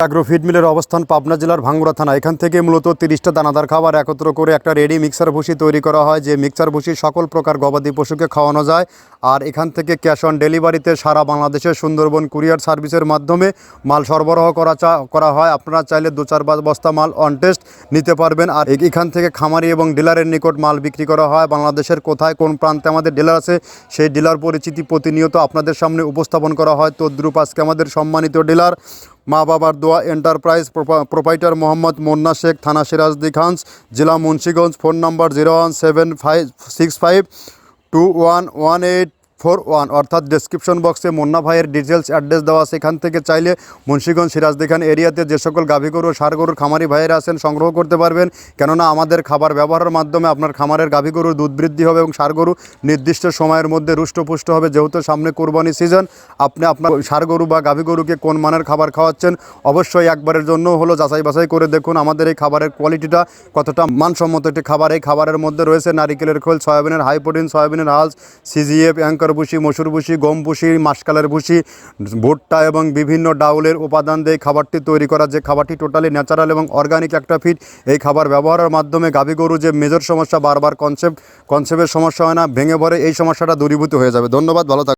Agro feed মিলের অবস্থান পাবনা জেলার ভাঙ্গুড়া থানা। এখান থেকে মূলত 30টা দানাদার খাবার একত্র করে একটা রেডি মিক্সার ভুসি তৈরি করা হয়, যে মিক্সার ভুসি সকল প্রকার গবাদি পশুকে খাওয়ানো যায়। আর এখান থেকে ক্যাশ অন ডেলিভারিতে সারা বাংলাদেশের সুন্দরবন কুরিয়ার সার্ভিসের মাধ্যমে মাল সরবরাহ করা হয়। আপনারা চাইলে 2-4 বস্তা মাল অন টেস্ট নিতে পারবেন। আর এখান থেকে খামারি এবং ডিলারের নিকট মাল বিক্রি করা হয়। বাংলাদেশের কোথায় কোন প্রান্তে আমাদের ডিলার আছে সেই ডিলার পরিচিতি প্রতিনিয়ত আপনাদের সামনে উপস্থাপন করা হয়। তদ্রূপ আজকে আমাদের সম্মানিত ডিলার মা বাবার দোয়া এন্টারপ্রাইজ প্রোপাইটার মোহাম্মদ মুন্না শেখ, থানা সিরাজদিখান, জেলা মুন্সিগঞ্জ। ফোন নাম্বার 01765611841, অর্থাৎ ডেসক্রিপশন বক্সে মুন্না ভাইয়ের ডিটেলস অ্যাড্রেস দেওয়া আছে। এখান থেকে চাইলে মুন্সিগঞ্জ সিরাজদিখান এরিয়াতে যে সকল গাভী গরু ষাঁড় গরুর খামারি ভাইয়েরা আছেন সংগ্রহ করতে পারবেন। কেননা আমাদের খাবার ব্যবহারের মাধ্যমে আপনার খামারের গাভী গরুর দুধ বৃদ্ধি হবে এবং ষাঁড় গরু নির্দিষ্ট সময়ের মধ্যে রুষ্টপুষ্ট হবে। যেহেতু সামনে কোরবানি সিজন, আপনি আপনার ষাঁড় গরু বা গাভী গরুকে কোন মানের খাবার খাওয়াচ্ছেন অবশ্যই একবারের জন্য হলো যাচাই বাছাই করে দেখুন আমাদের এই খাবারের কোয়ালিটিটা কতটা মানসম্মত একটি খাবার। এই খাবারের মধ্যে রয়েছে নারিকেলের খোল, সয়াবিনের হাই প্রোটিন, সয়াবিনের হালস, সিজিএফ, অ্যাঙ্কর ভুসি, মসুর ভুসি, গম ভুসি, মাসকালের ভুসি, ভুট্টা এবং বিভিন্ন ডাউলের উপাদান দিয়ে খাবারটি তৈরি করা। যে খাবারটি টোটালি ন্যাচারাল এবং অর্গানিক একটা ফিড। এই খাবার ব্যবহারের মাধ্যমে গাভী গরু যে মেজর সমস্যা বারবার কনসেপ্টের সমস্যা হয় না, ভেঙে পড়ে, এই সমস্যাটা দূরীভূত হয়ে যাবে। ধন্যবাদ, ভালো থাকবেন।